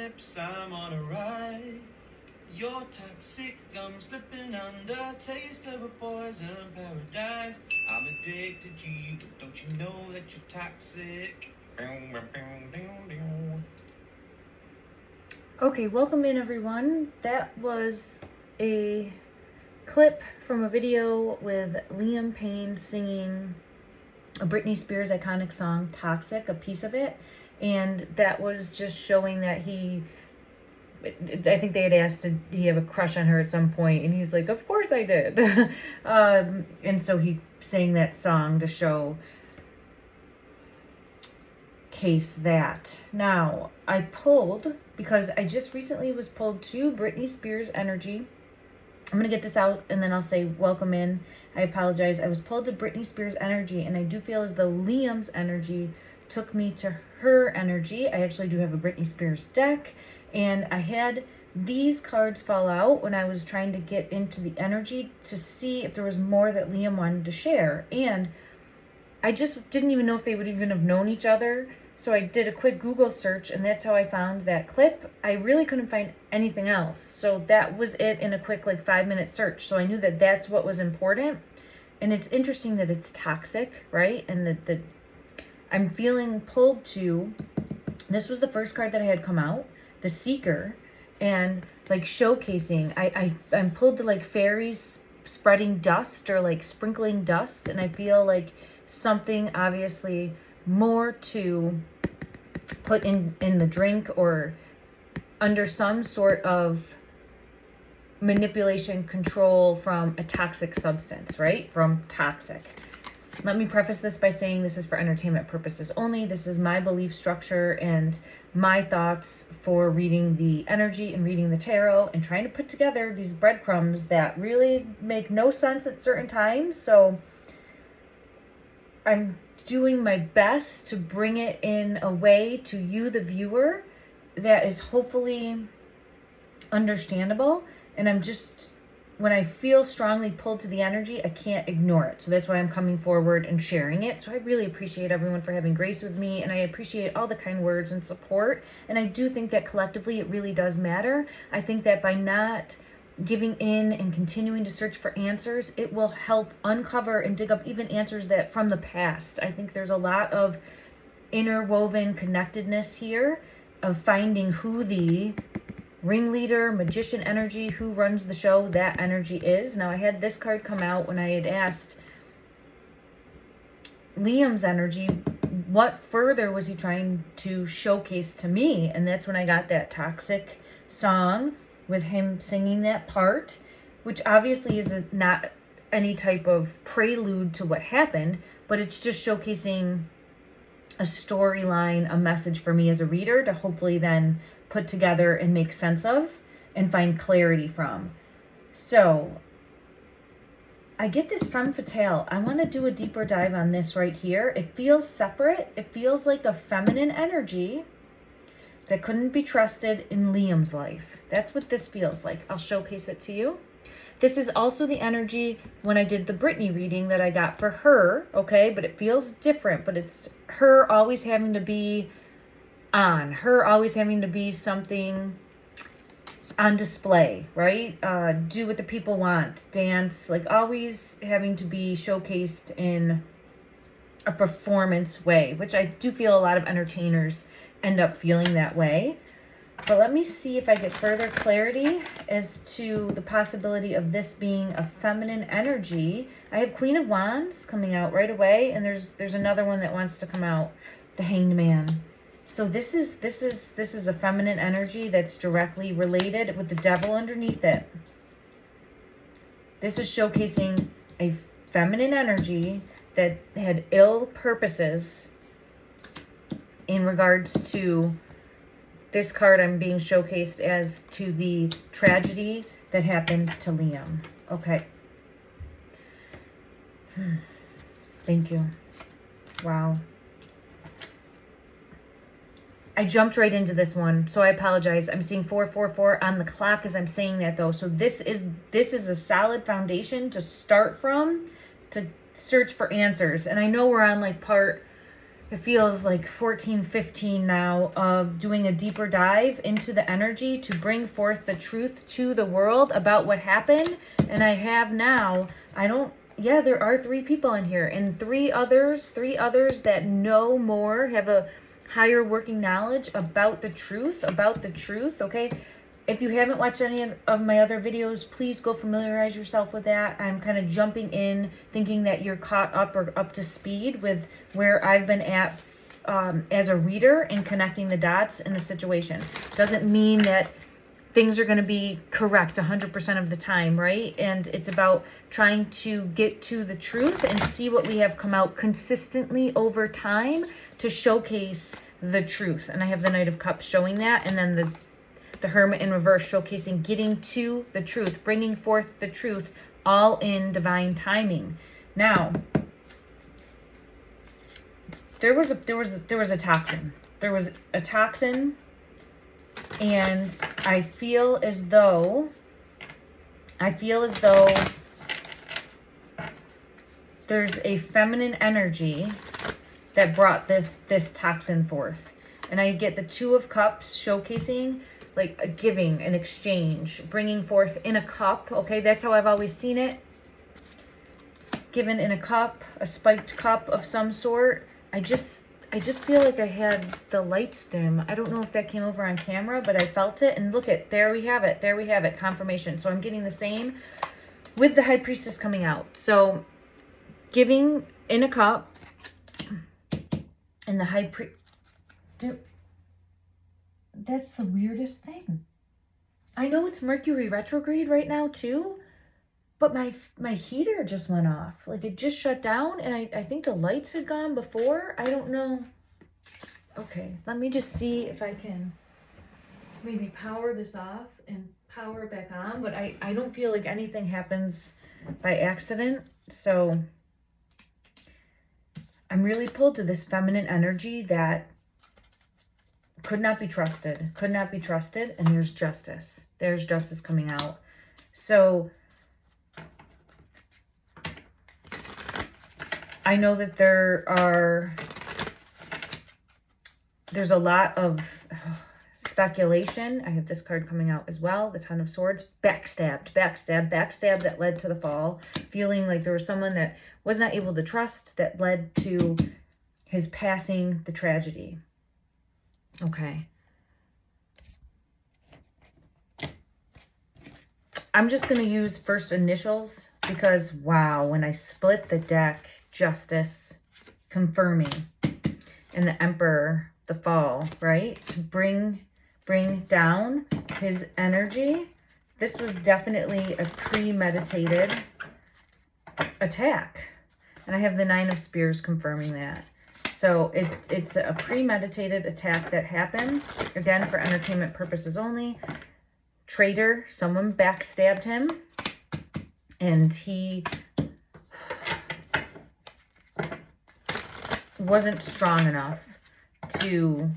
lips, I'm on a ride. You're toxic, I'm slipping under. Taste of a poison paradise. I'm addicted to you, but don't you know that you're toxic? Okay, welcome in everyone. That was a clip from a video with Liam Payne singing a Britney Spears iconic song, Toxic, a piece of it. And that was just showing that I think they had asked, did he have a crush on her at some point? And he's like, of course I did. And so he sang that song to showcase that. Now, I pulled, because I just recently was pulled to Britney Spears energy. I'm going to get this out and then I'll say welcome in. I apologize. I was pulled to Britney Spears energy, and I do feel as though Liam's energy took me to her energy. I actually do have a Britney Spears deck, and I had these cards fall out when I was trying to get into the energy to see if there was more that Liam wanted to share. And I just didn't even know if they would even have known each other. So I did a quick Google search, and that's how I found that clip. I really couldn't find anything else. So that was it in a quick 5-minute search. So I knew that that's what was important. And it's interesting that it's toxic, right? And that I'm feeling pulled to, this was the first card that I had come out, the Seeker, and showcasing. I'm pulled to fairies spreading dust or sprinkling dust. And I feel like something obviously more to put in the drink or under some sort of manipulation, control from a toxic substance, right? From toxic. Let me preface this by saying this is for entertainment purposes only. This is my belief structure and my thoughts for reading the energy and reading the tarot and trying to put together these breadcrumbs that really make no sense at certain times. So I'm doing my best to bring it in a way to you, the viewer, that is hopefully understandable. And I'm just, when I feel strongly pulled to the energy, I can't ignore it. So that's why I'm coming forward and sharing it. So I really appreciate everyone for having grace with me, and I appreciate all the kind words and support. And I do think that collectively it really does matter. I think that by not giving in and continuing to search for answers, it will help uncover and dig up even answers that from the past. I think there's a lot of interwoven connectedness here of finding who the ringleader, magician energy, who runs the show, that energy is. Now, I had this card come out when I had asked Liam's energy, what further was he trying to showcase to me? And that's when I got that Toxic song with him singing that part, which obviously is not any type of prelude to what happened, but it's just showcasing a storyline, a message for me as a reader to hopefully then put together and make sense of and find clarity from. So I get this femme fatale. I want to do a deeper dive on this right here. It feels separate. It feels like a feminine energy that couldn't be trusted in Liam's life. That's what this feels like. I'll showcase it to you. This is also the energy when I did the Britney reading that I got for her, okay? But it feels different, but it's her always having to be on, her always having to be something on display, right? Do what the people want, dance, always having to be showcased in a performance way, which I do feel a lot of entertainers end up feeling that way. But let me see if I get further clarity as to the possibility of this being a feminine energy. I have Queen of Wands coming out right away, and there's another one that wants to come out, the Hanged Man. So this is a feminine energy that's directly related with the Devil underneath it. This is showcasing a feminine energy that had ill purposes in regards to this card. I'm being showcased as to the tragedy that happened to Liam. Okay. Thank you. Wow. I jumped right into this one, so I apologize. I'm seeing 444 on the clock as I'm saying that, though. So this is a solid foundation to start from, to search for answers. And I know we're on part it feels like 14, 15 now of doing a deeper dive into the energy to bring forth the truth to the world about what happened. And I have now, yeah, there are 3 people in here, and 3 others that know more, have a higher working knowledge about the truth, okay? If you haven't watched any of my other videos, please go familiarize yourself with that. I'm kind of jumping in, thinking that you're caught up or up to speed with where I've been at as a reader and connecting the dots in the situation. Doesn't mean that things are going to be correct 100% of the time, right? And it's about trying to get to the truth and see what we have come out consistently over time to showcase the truth. And I have the Knight of Cups showing that, and then the Hermit in reverse showcasing getting to the truth, bringing forth the truth, all in divine timing. Now, there was a toxin. There was a toxin, and I feel as though there's a feminine energy that brought this toxin forth. And I get the 2 of Cups showcasing like a giving, an exchange, bringing forth in a cup. Okay, that's how I've always seen it. Given in a cup, a spiked cup of some sort. I just feel like I had the lights dim. I don't know if that came over on camera, but I felt it. And look at, there we have it. There we have it, confirmation. So I'm getting the same with the High Priestess coming out. So giving in a cup, and the High Priest. That's the weirdest thing. I know it's Mercury retrograde right now too, but my heater just went off. Like it just shut down, and I think the lights had gone before. I don't know. Okay, let me just see if I can maybe power this off and power it back on, but I don't feel like anything happens by accident. So I'm really pulled to this feminine energy that could not be trusted, and there's justice. There's justice coming out. So I know that there's a lot of speculation. I have this card coming out as well, the Ten of Swords. Backstabbed that led to the fall. Feeling like there was someone that was not able to trust that led to his passing, the tragedy. Okay. I'm just going to use first initials because, wow, when I split the deck, Justice, confirming, and the Emperor, the fall, right? To bring down his energy. This was definitely a premeditated attack. And I have the Nine of Spears confirming that. So it's a premeditated attack that happened, again, for entertainment purposes only. Traitor, someone backstabbed him, and he wasn't strong enough to...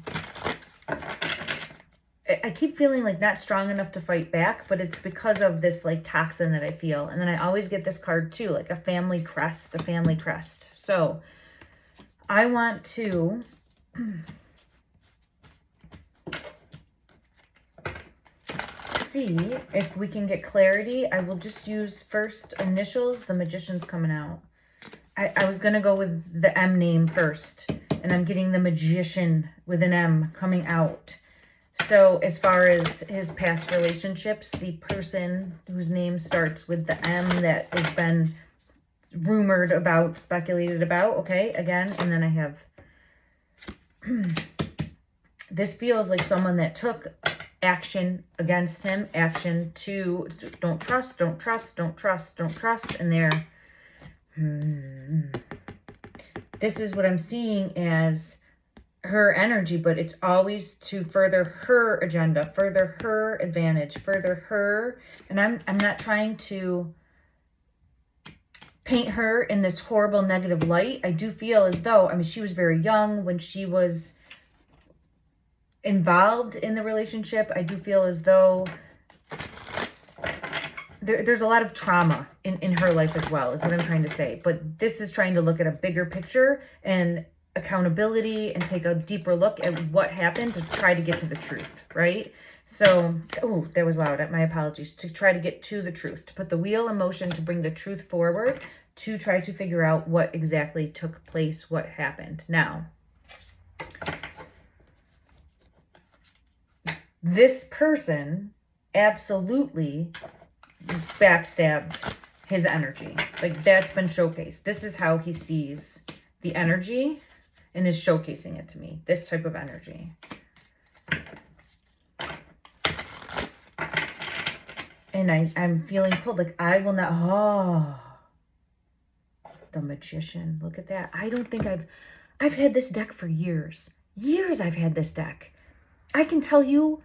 I keep feeling like not strong enough to fight back, but it's because of this like toxin that I feel. And then I always get this card too, like a family crest, So I want to see if we can get clarity. I will just use first initials. The Magician's coming out. I was going to go with the M name first, and I'm getting the Magician with an M coming out. So as far as his past relationships, the person whose name starts with the M that has been rumored about, speculated about, okay, again, and then I have, this feels like someone that took action against him, action to, don't trust, and they're, this is what I'm seeing as her energy, but it's always to further her agenda, further her advantage, further her, and I'm not trying to paint her in this horrible negative light. I do feel as though, I mean, she was very young when she was involved in the relationship. I do feel as though there's a lot of trauma in her life as well, is what I'm trying to say. But this is trying to look at a bigger picture and accountability and take a deeper look at what happened to try to get to the truth, right? So, oh, that was loud. My apologies. To try to get to the truth, to put the wheel in motion, to bring the truth forward, to try to figure out what exactly took place, what happened. Now, this person absolutely backstabbed his energy. Like, that's been showcased. This is how he sees the energy and is showcasing it to me. This type of energy. And I'm feeling pulled. Like, I will not. Oh, the Magician. Look at that. I don't think I've had this deck for years. Years I've had this deck. I can tell you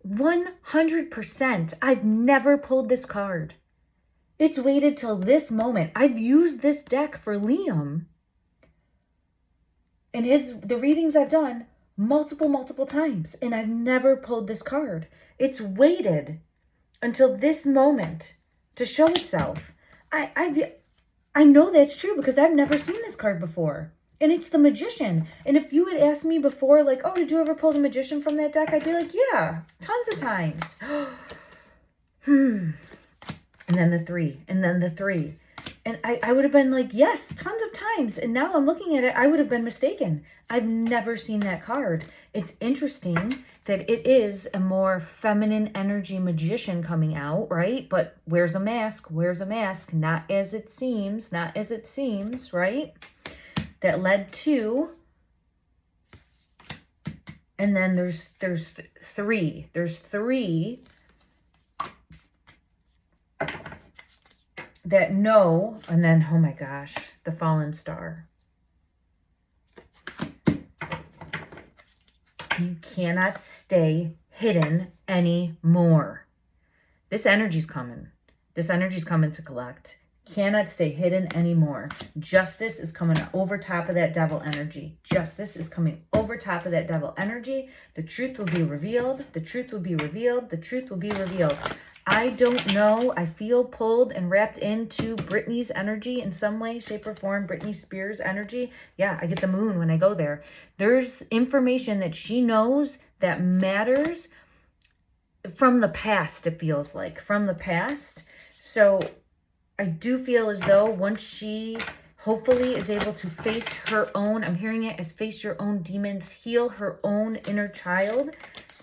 100% I've never pulled this card. It's waited till this moment. I've used this deck for Liam. And the readings I've done multiple times. And I've never pulled this card. It's waited until this moment to show itself. I know that's true because I've never seen this card before. And it's the Magician. And if you had asked me before, like, oh, did you ever pull the Magician from that deck? I'd be like, yeah, tons of times. And then the 3, and then the 3. And I would have been like, yes, tons of times. And now I'm looking at it, I would have been mistaken. I've never seen that card. It's interesting that it is a more feminine energy Magician coming out, right? But wears a mask, not as it seems, right? That led to, and then there's 3. There's 3 that know, and then, oh my gosh, the Fallen Star. You cannot stay hidden anymore. This energy's coming. This energy's coming to collect. Cannot stay hidden anymore. Justice is coming over top of that devil energy. Justice is coming over top of that devil energy. The truth will be revealed. The truth will be revealed. The truth will be revealed. I don't know. I feel pulled and wrapped into Britney's energy in some way, shape, or form. Britney Spears' energy. Yeah, I get the moon when I go there. There's information that she knows that matters from the past, it feels like. From the past. So I do feel as though once she hopefully is able to face her own, I'm hearing it as face your own demons, heal her own inner child.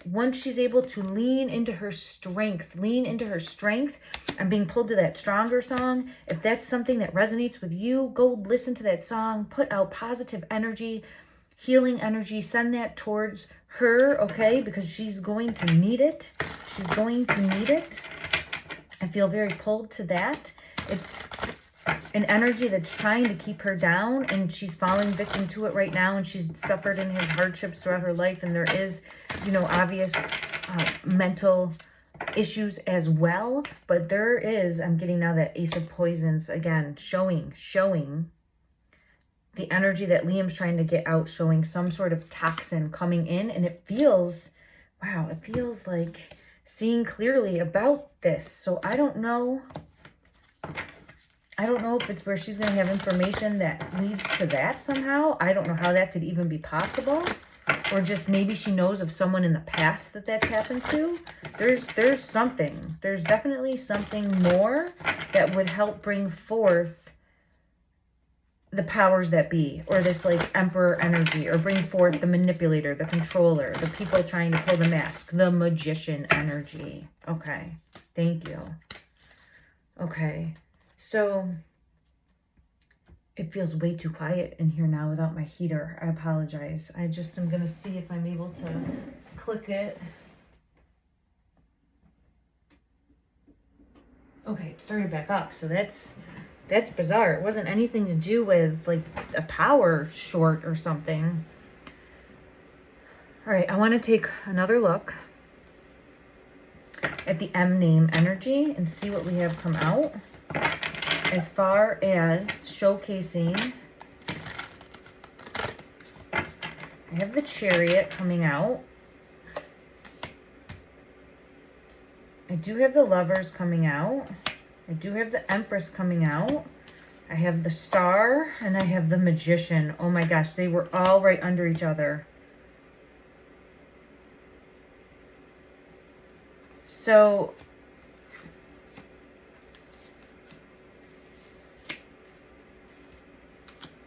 Once she's able to lean into her strength, I'm being pulled to that Stronger song. If that's something that resonates with you, go listen to that song, put out positive energy, healing energy, send that towards her, okay? Because she's going to need it. She's going to need it. I feel very pulled to that. It's an energy that's trying to keep her down, and she's falling victim to it right now, and she's suffered and had hardships throughout her life, and there is, obvious mental issues as well. But there is, I'm getting now that Ace of Poisons again, showing the energy that Liam's trying to get out, showing some sort of toxin coming in, and it feels, wow, it feels like seeing clearly about this. So I don't know if it's where she's going to have information that leads to that somehow. I don't know how that could even be possible. Or just maybe she knows of someone in the past that that's happened to. There's something. There's definitely something more that would help bring forth the powers that be. Or this like Emperor energy. Or bring forth the manipulator, the controller, the people trying to pull the mask. The Magician energy. Okay. Thank you. Okay. So it feels way too quiet in here now without my heater. I apologize. I'm going to see if I'm able to click it. Okay, it started back up. So that's bizarre. It wasn't anything to do with like a power short or something. All right, I want to take another look at the M name energy and see what we have come out. As far as showcasing, I have the Chariot coming out. I do have the Lovers coming out. I do have the Empress coming out. I have the Star and I have the Magician. Oh my gosh, they were all right under each other. So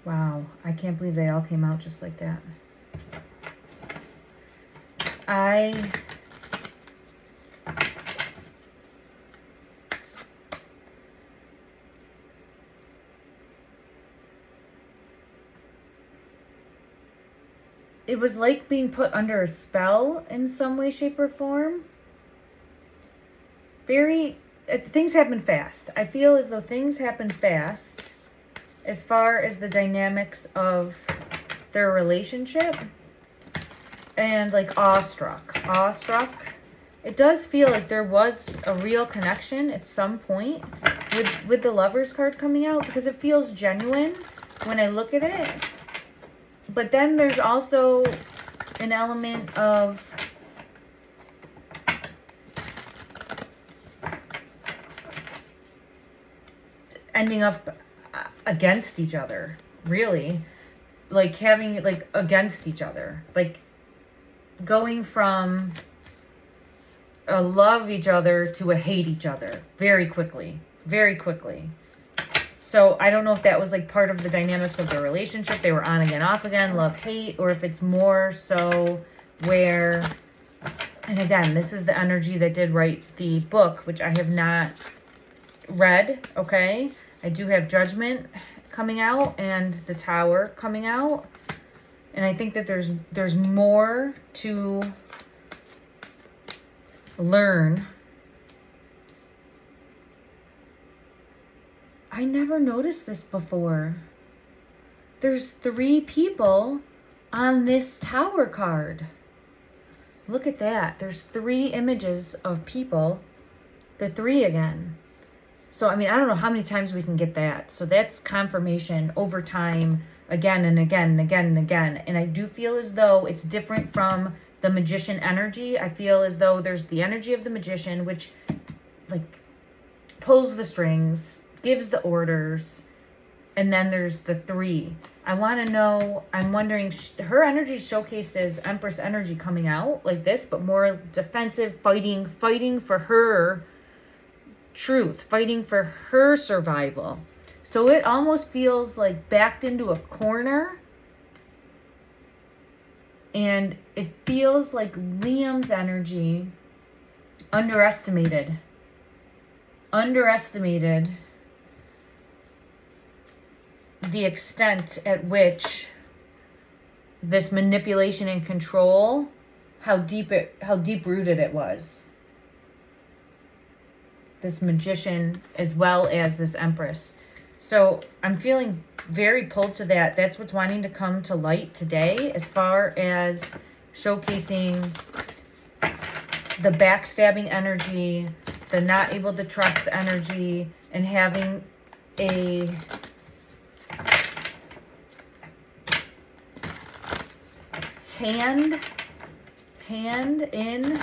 wow, I can't believe they all came out just like that. It was like being put under a spell in some way, shape, or form. Things happen fast. I feel as though things happen fast as far as the dynamics of their relationship. And like awestruck. It does feel like there was a real connection at some point with the Lovers card coming out, because it feels genuine when I look at it. But then there's also an element of ending up against each other, really. Like having, like, against each other. Like going from a love each other to a hate each other very quickly. Very quickly. So I don't know if that was like part of the dynamics of the relationship. They were on again, off again, love, hate, or if it's more so where, and again, this is the energy that did write the book, which I have not read, okay? I do have Judgment coming out and the Tower coming out. And I think that there's more to learn. I never noticed this before. There's 3 people on this Tower card. Look at that. There's 3 images of people. The 3 again. So, I mean, I don't know how many times we can get that. So that's confirmation over time, again and again and again and again. And I do feel as though it's different from the Magician energy. I feel as though there's the energy of the Magician, which, like, pulls the strings, gives the orders, and then there's the 3. I want to know, I'm wondering, her energy is showcased as Empress energy coming out like this, but more defensive, fighting for her truth, fighting for her survival. So it almost feels like backed into a corner, and it feels like Liam's energy underestimated the extent at which this manipulation and control, how deep rooted it was. This Magician as well as this Empress. So I'm feeling very pulled to that. That's what's wanting to come to light today, as far as showcasing the backstabbing energy, the not able to trust energy, and having a hand in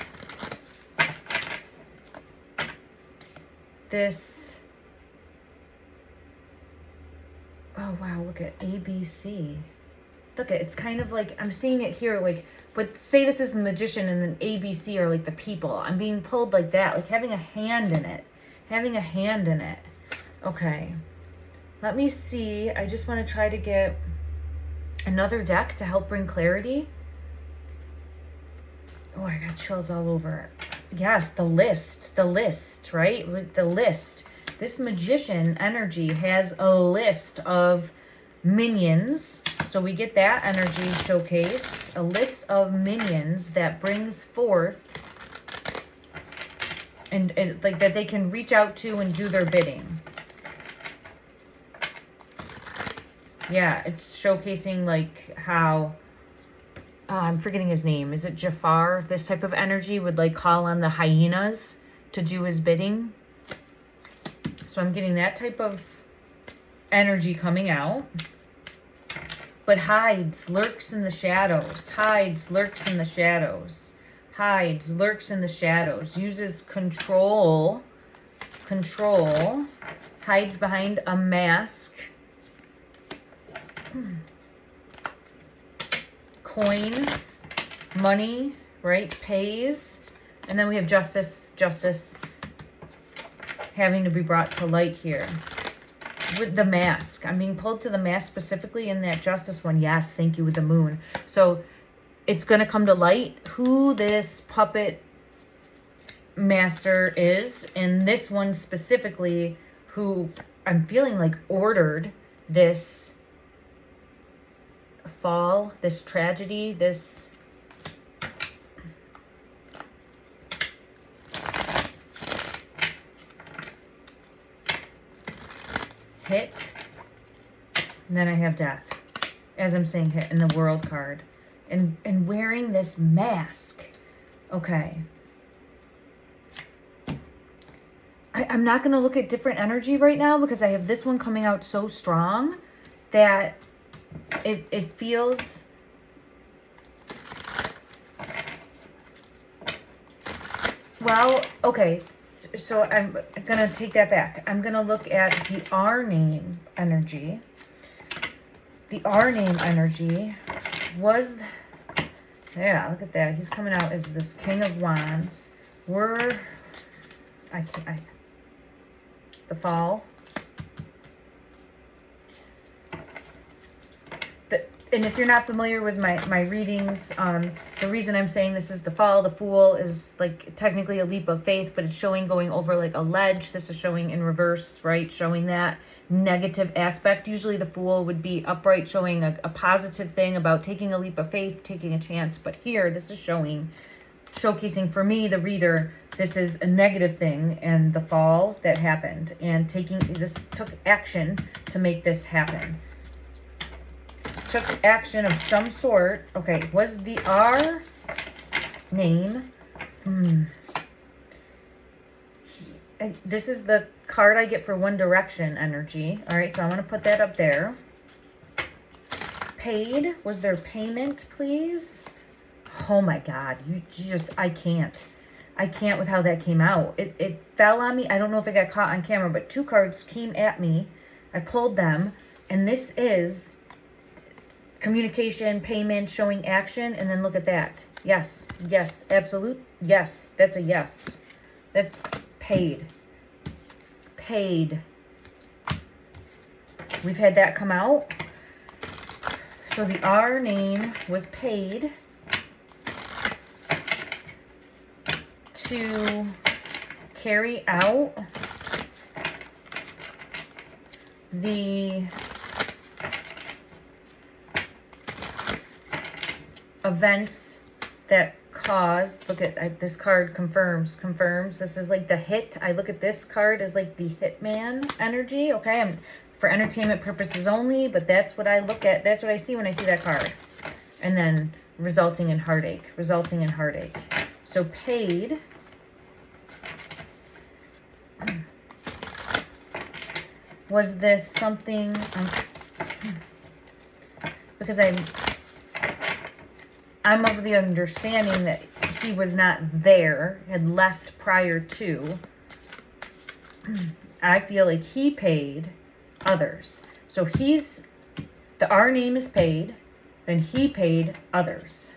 this. Oh wow, look at ABC. Look at, it's kind of like, I'm seeing it here, like, but say this is the Magician and then ABC are like the people. I'm being pulled like that, like having a hand in it. Okay, let me see. I just want to try to get another deck to help bring clarity. Oh, I got chills all over. Yes, the list, right? With the list. This Magician energy has a list of minions. So we get that energy showcased. A list of minions that brings forth and like that they can reach out to and do their bidding. Yeah, it's showcasing like how I'm forgetting his name. Is it Jafar? This type of energy would like call on the hyenas to do his bidding. So I'm getting that type of energy coming out. But hides, lurks in the shadows. Hides, lurks in the shadows. Hides, lurks in the shadows. Uses control control, hides behind a mask. Coin, money, right, pays. And then we have justice, justice having to be brought to light here. With the mask, I'm being pulled to the mask specifically in that justice one. Yes, thank you, with the moon. So it's going to come to light who this puppet master is, and this one specifically who I'm feeling like ordered this fall, this tragedy, this hit. And then I have death as I'm saying hit in the world card, and wearing this mask. Okay, I'm not going to look at different energy right now because I have this one coming out so strong that it feels well. Okay, so I'm going to take that back. I'm going to look at the R name energy. The R name energy was, yeah, look at that. He's coming out as this King of Wands. The fall. And if you're not familiar with my readings, the reason I'm saying this is the fall. The Fool is like technically a leap of faith, but it's showing going over like a ledge. This is showing in reverse, right? Showing that negative aspect. Usually the Fool would be upright, showing a positive thing about taking a leap of faith, taking a chance. But here, this is showcasing for me, the reader, this is a negative thing, and the fall that happened, and took action to make this happen. Took action of some sort. Okay, was the R name? This is the card I get for One Direction energy. All right, so I want to put that up there. Paid. Was there payment, please? Oh my God, I can't with how that came out. It fell on me. I don't know if it got caught on camera, but two cards came at me. I pulled them, and this is communication, payment, showing action, and then look at that. Yes, yes, absolute, yes. That's a yes. That's paid. Paid. We've had that come out. So the R name was paid to carry out the events that caused, look at this card, confirms. This is like the hit. I look at this card as like the hitman energy. Okay, I'm for entertainment purposes only, but that's what I look at. That's what I see when I see that card. And then resulting in heartache. So paid. Was this something, because I'm of the understanding that he was not there, had left prior to. I feel like he paid others. So the R name is paid, then he paid others.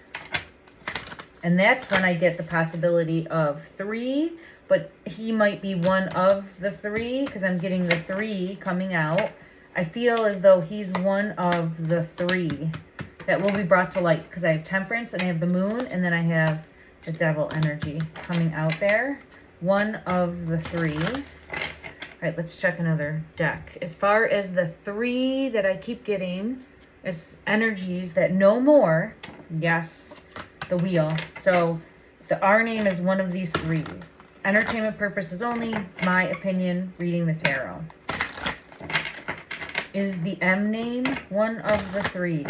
And that's when I get the possibility of 3, but he might be one of the 3 because I'm getting the 3 coming out. I feel as though he's one of the 3 that will be brought to light because I have Temperance and I have the Moon, and then I have the Devil energy coming out there. One of the 3. All right, let's check another deck. As far as the 3 that I keep getting as energies that no more, yes, the Wheel. So the R name is one of these 3. Entertainment purposes only, my opinion, reading the tarot. Is the M name one of the 3?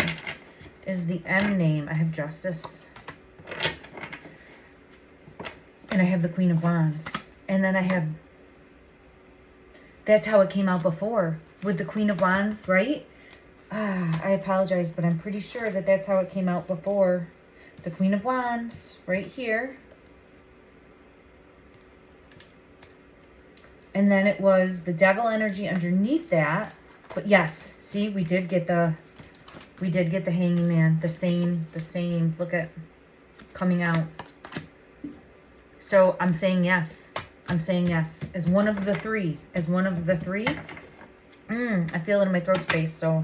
Is the M name? I have Justice. And I have the Queen of Wands. And then I have, that's how it came out before with the Queen of Wands, right? I apologize, but I'm pretty sure that that's how it came out before. The Queen of Wands right here. And then it was the devil energy underneath that. But yes, see, we did get the hanging man, the same, look at, coming out. So I'm saying yes. I'm saying yes. As one of the three. As one of the three. I feel it in my throat space, so.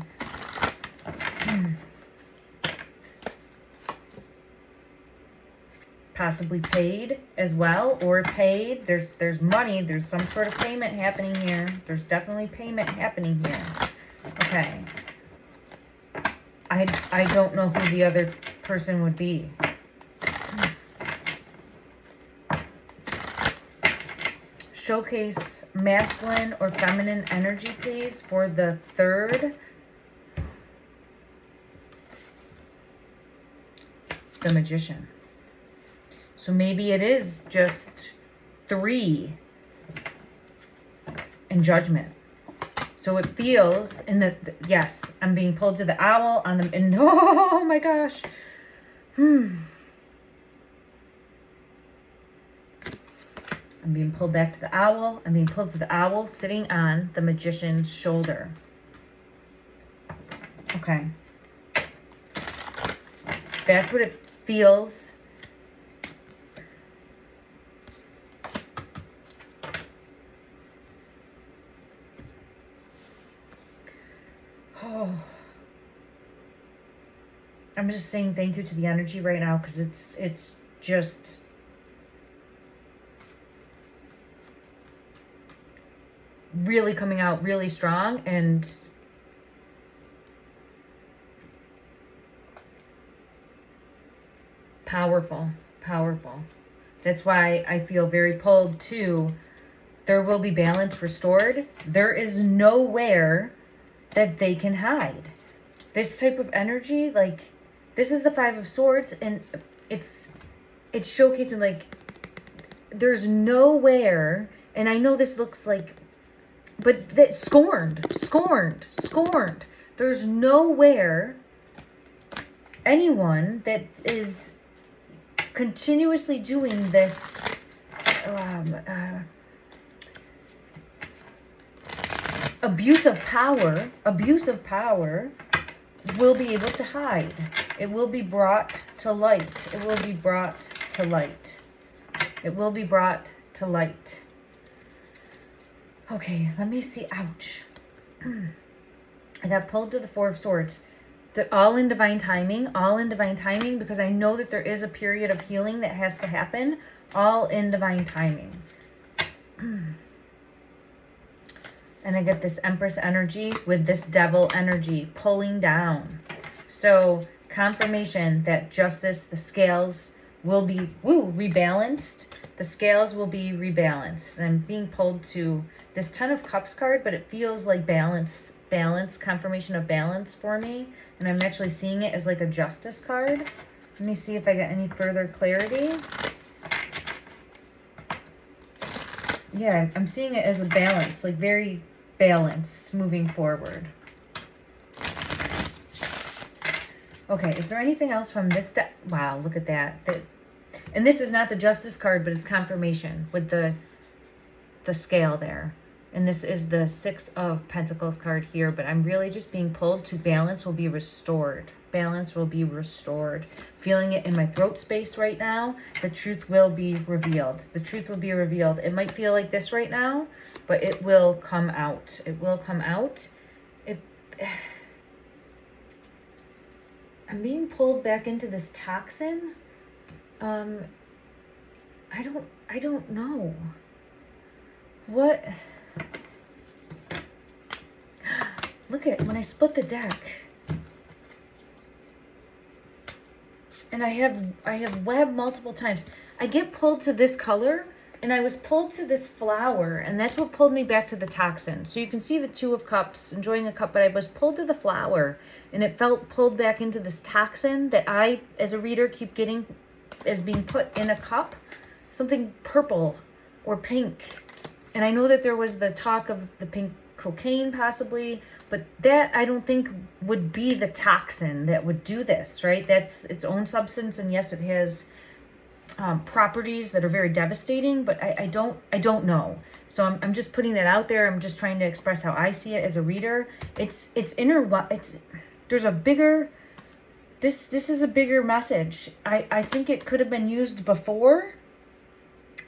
Possibly paid as well, or paid. There's money. There's some sort of payment happening here. There's definitely payment happening here. Okay. I don't know who the other person would be. Showcase masculine or feminine energy, please, for the third. The Magician. So maybe it is just 3 in Judgment. So it feels in the yes, I'm being pulled to the owl on the, and oh my gosh. I'm being pulled back to the owl. I'm being pulled to the owl sitting on the Magician's shoulder. Okay. That's what it feels. Oh. I'm just saying thank you to the energy right now, because it's just really coming out really strong and powerful. That's why I feel very pulled to, there will be balance restored. There is nowhere that they can hide. This type of energy, like, this is the 5 of Swords, and it's showcasing, like, there's nowhere, and I know this looks like, but that scorned. There's nowhere anyone that is continuously doing this abuse of power will be able to hide. It will be brought to light. It will be brought to light. It will be brought to light. Okay, let me see. Ouch. I got pulled to the 4 of Swords. All in divine timing. All in divine timing, because I know that there is a period of healing that has to happen. All in divine timing. And I get this Empress energy with this Devil energy pulling down. So confirmation that justice, the scales will be rebalanced. The scales will be rebalanced. And I'm being pulled to this 10 of Cups card, but it feels like balance, confirmation of balance for me. And I'm actually seeing it as like a justice card. Let me see if I get any further clarity. Yeah, I'm seeing it as a balance, like very balanced moving forward. Okay, is there anything else from this deck? Wow, look at that. And this is not the Justice card, but it's confirmation with the scale there. And this is the 6 of Pentacles card here, but I'm really just being pulled to balance will be restored. Balance will be restored. Feeling it in my throat space right now. The truth will be revealed. The truth will be revealed. It might feel like this right now, but it will come out. It will come out. I'm being pulled back into this toxin. I don't know. What? Look at it, when I split the deck. And I have webbed multiple times. I get pulled to this color, and I was pulled to this flower, and that's what pulled me back to the toxin. So you can see the 2 of Cups, enjoying a cup, but I was pulled to the flower, and it felt pulled back into this toxin that I, as a reader, keep getting as being put in a cup. Something purple or pink. And I know that there was the talk of the pink cocaine possibly, but that I don't think would be the toxin that would do this, right? That's its own substance, and yes, it has properties that are very devastating, but I don't know. So I'm just putting that out there. I'm just trying to express how I see it as a reader. There's a bigger, this is a bigger message. I think it could have been used before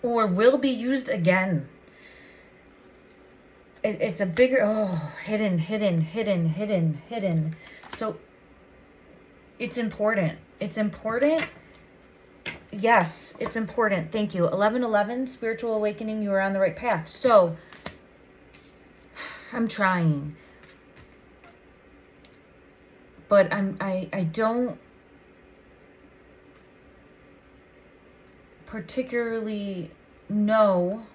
or will be used again. It's a bigger, hidden. So it's important. It's important. Yes, it's important. Thank you. 1111, spiritual awakening. You are on the right path. So I'm trying, but I don't particularly know.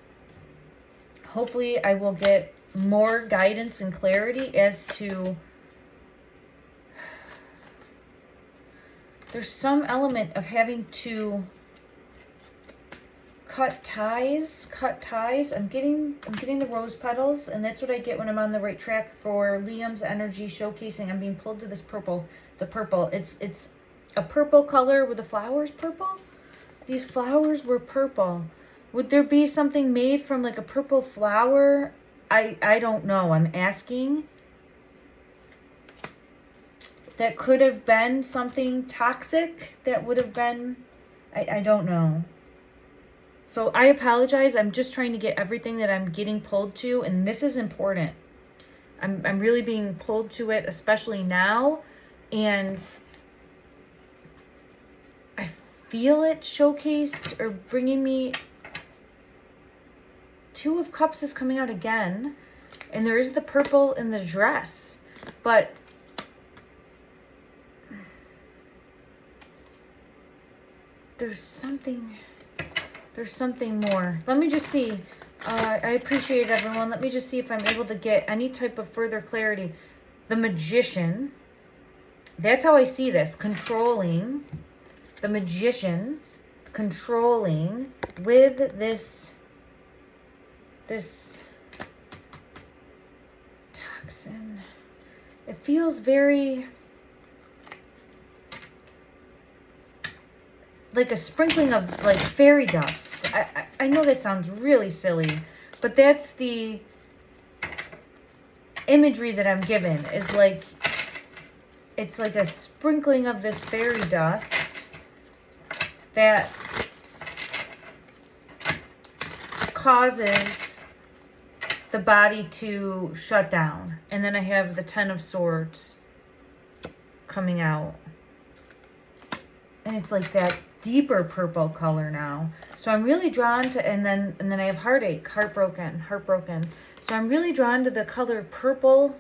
Hopefully I will get more guidance and clarity as to, there's some element of having to cut ties. I'm getting the rose petals, and that's what I get when I'm on the right track for Liam's energy showcasing. I'm being pulled to this purple. The purple. It's a purple color with the flowers purple. These flowers were purple. Would there be something made from like a purple flower? I don't know. I'm asking. That could have been something toxic that would have been, I don't know. So I apologize. I'm just trying to get everything that I'm getting pulled to, and this is important. I'm really being pulled to it, especially now, and I feel it showcased or bringing me. Two of Cups is coming out again, and there is the purple in the dress, but there's something more. Let me just see. I appreciate it, everyone. Let me just see if I'm able to get any type of further clarity. The Magician. That's how I see this. Controlling. The Magician. Controlling with this toxin. It feels very like a sprinkling of like fairy dust. I know that sounds really silly, but that's the imagery that I'm given, is like, it's like a sprinkling of this fairy dust that causes the body to shut down. And then I have the Ten of Swords coming out. And it's like that deeper purple color now. So I'm really drawn to, and then I have heartache, heartbroken. So I'm really drawn to the color purple.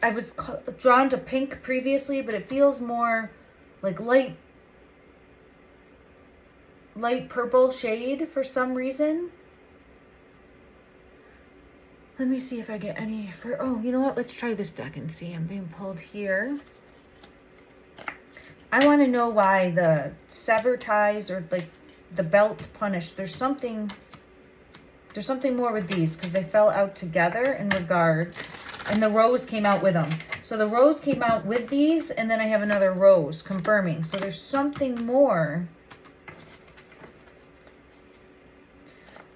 I was drawn to pink previously, but it feels more like light purple shade for some reason. Let me see if I get any oh, you know what? Let's try this deck and see. I'm being pulled here. I want to know why the sever ties or like the belt punish. There's something more with these because they fell out together in regards. And the rose came out with them. So the rose came out with these, and then I have another rose confirming. So there's something more.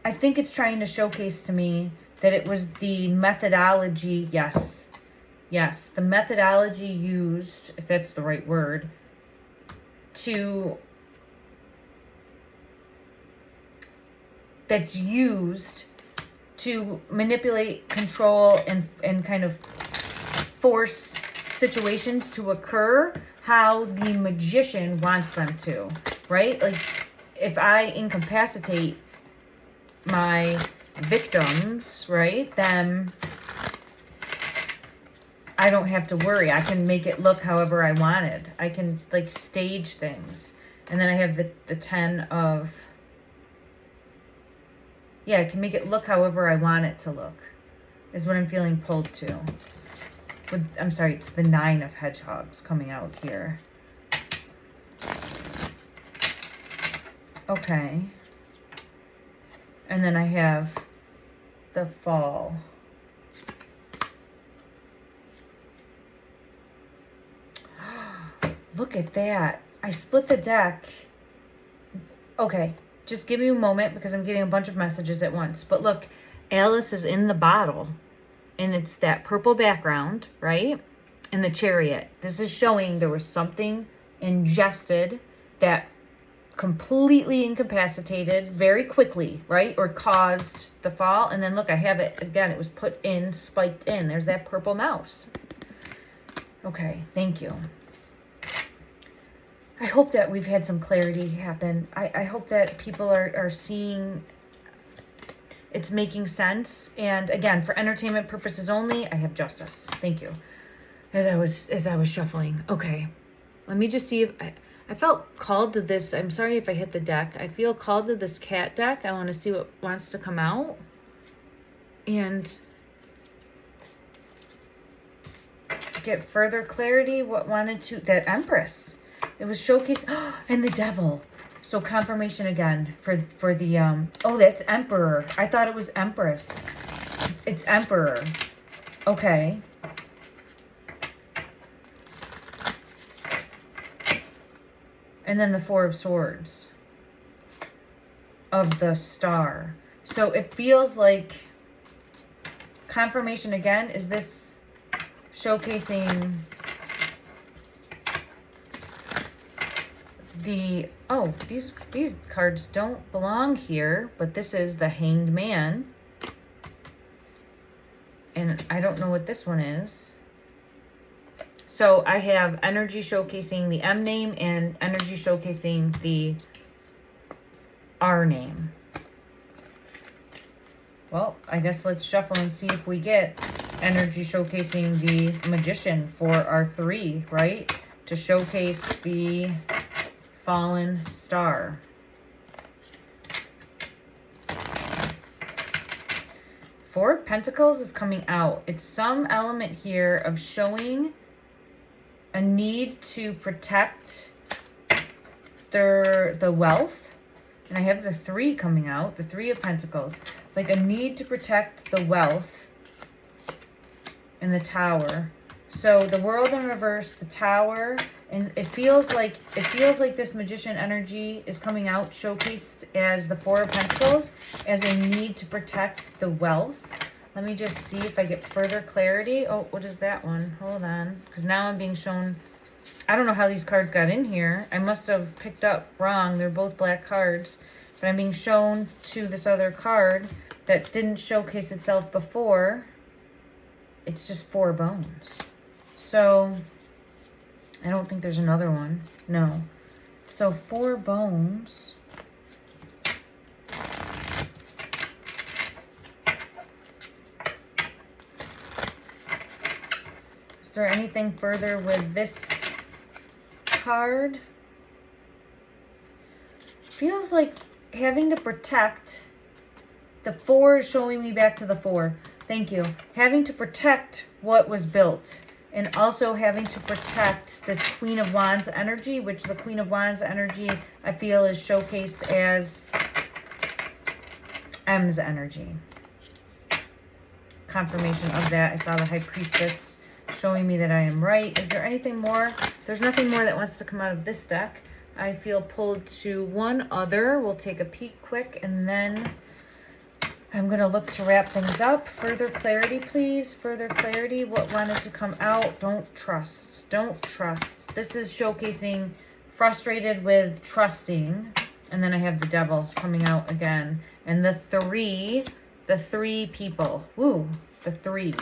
I think it's trying to showcase to me that it was the methodology. Yes, the methodology used, if that's the right word, that's used to manipulate, control, and kind of force situations to occur how the magician wants them to, right? Like, if I incapacitate my victims, right, then I don't have to worry. I can make it look however I wanted. I can, like, stage things. And then I have the 10 of... Yeah, I can make it look however I want it to look, is what I'm feeling pulled to. I'm sorry, it's the 9 of Hedgehogs coming out here. Okay. And then I have the Fall. Look at that. I split the deck. Okay, just give me a moment because I'm getting a bunch of messages at once. But look, Alice is in the bottle and it's that purple background, right? And the chariot. This is showing there was something ingested that completely incapacitated very quickly, right? Or caused the fall. And then look, I have it again. It was put in, spiked in. There's that purple mouse. Okay, thank you. I hope that we've had some clarity happen. I hope that people are seeing it's making sense. And again, for entertainment purposes only, I have justice. Thank you. As I was shuffling. Okay. Let me just see if I felt called to this. I'm sorry if I hit the deck. I feel called to this cat deck. I want to see what wants to come out. And get further clarity. What wanted to, that Empress. It was showcased, and the Devil. So confirmation again for the, oh, that's Emperor. I thought it was Empress. It's Emperor. Okay. And then the Four of Swords of the Star. So it feels like confirmation again. Is this showcasing the, oh, these cards don't belong here, but this is the Hanged Man. And I don't know what this one is. So I have energy showcasing the M name and energy showcasing the R name. Well, I guess let's shuffle and see if we get energy showcasing the Magician for our 3, right? To showcase the fallen star. Four of Pentacles is coming out. It's some element here of showing a need to protect the wealth. And I have the 3 coming out, the 3 of Pentacles. Like a need to protect the wealth and the Tower. So the World in reverse, the Tower, and it feels like this Magician energy is coming out showcased as the 4 of Pentacles, as a need to protect the wealth. Let me just see if I get further clarity. Oh, what is that one? Hold on. Because now I'm being shown, I don't know how these cards got in here. I must have picked up wrong. They're both black cards. But I'm being shown to this other card that didn't showcase itself before. It's just 4 bones. So, I don't think there's another one. No. So, 4 bones. Is there anything further with this card? Feels like having to protect. The 4 is showing me back to the 4. Thank you. Having to protect what was built. And also having to protect this Queen of Wands energy, which the Queen of Wands energy, I feel, is showcased as M's energy. Confirmation of that. I saw the High Priestess showing me that I am right. Is there anything more? There's nothing more that wants to come out of this deck. I feel pulled to one other. We'll take a peek quick, and then I'm going to look to wrap things up. Further clarity, please. Further clarity. What wanted to come out? Don't trust. Don't trust. This is showcasing frustrated with trusting. And then I have the Devil coming out again. And the 3 people. Ooh, the 3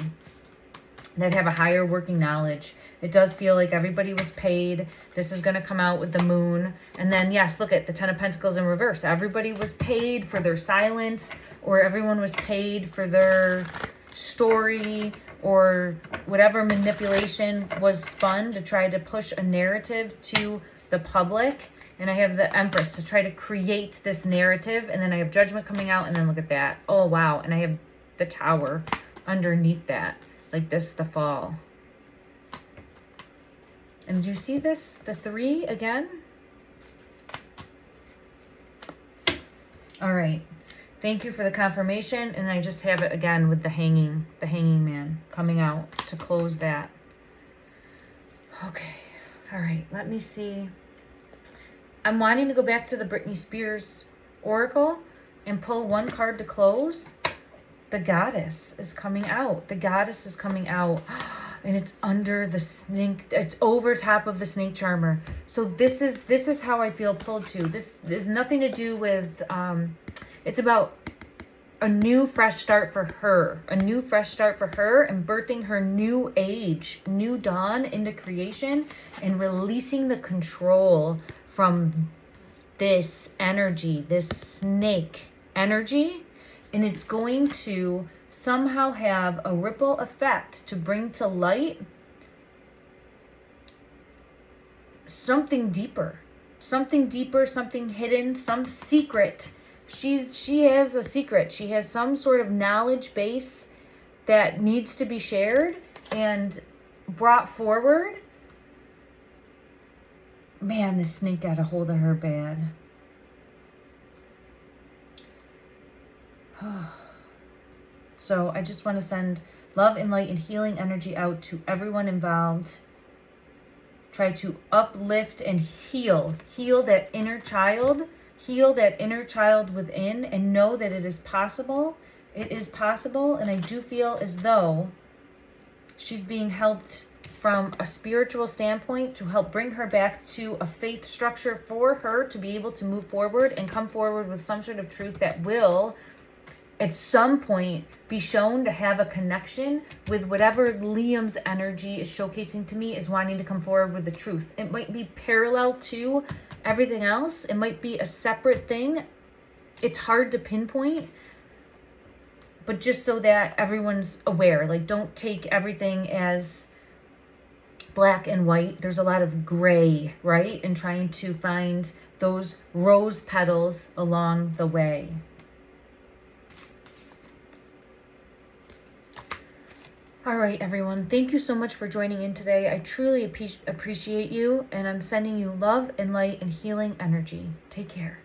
that have a higher working knowledge. It does feel like everybody was paid. This is going to come out with the Moon. And then, yes, look at the 10 of Pentacles in reverse. Everybody was paid for their silence, or everyone was paid for their story, or whatever manipulation was spun to try to push a narrative to the public. And I have the Empress to try to create this narrative. And then I have Judgment coming out. And then look at that. Oh, wow. And I have the Tower underneath that. Like this, the Fall. And do you see this? The 3 again? All right. Thank you for the confirmation. And I just have it again with the Hanging Man coming out to close that. Okay. All right. Let me see. I'm wanting to go back to the Britney Spears oracle and pull one card to close. The goddess is coming out. The goddess is coming out. And it's under the snake. It's over top of the snake charmer. So this is how I feel pulled to. This is nothing to do with, it's about a new fresh start for her. A new fresh start for her and birthing her new age, new dawn into creation and releasing the control from this energy, this snake energy. And it's going to somehow have a ripple effect to bring to light something deeper, something hidden, some secret. She has a secret. She has some sort of knowledge base that needs to be shared and brought forward. Man, the snake got a hold of her bad. So I just want to send love and light and healing energy out to everyone involved. Try to uplift and heal that inner child, heal that inner child within, and know that it is possible. It is possible, and I do feel as though she's being helped from a spiritual standpoint to help bring her back to a faith structure for her to be able to move forward and come forward with some sort of truth that will at some point be shown to have a connection with whatever Liam's energy is showcasing to me is wanting to come forward with the truth. It might be parallel to everything else. It might be a separate thing. It's hard to pinpoint, but just so that everyone's aware, like, don't take everything as black and white. There's a lot of gray, right? And trying to find those rose petals along the way. All right, everyone. Thank you so much for joining in today. I truly appreciate you, and I'm sending you love and light and healing energy. Take care.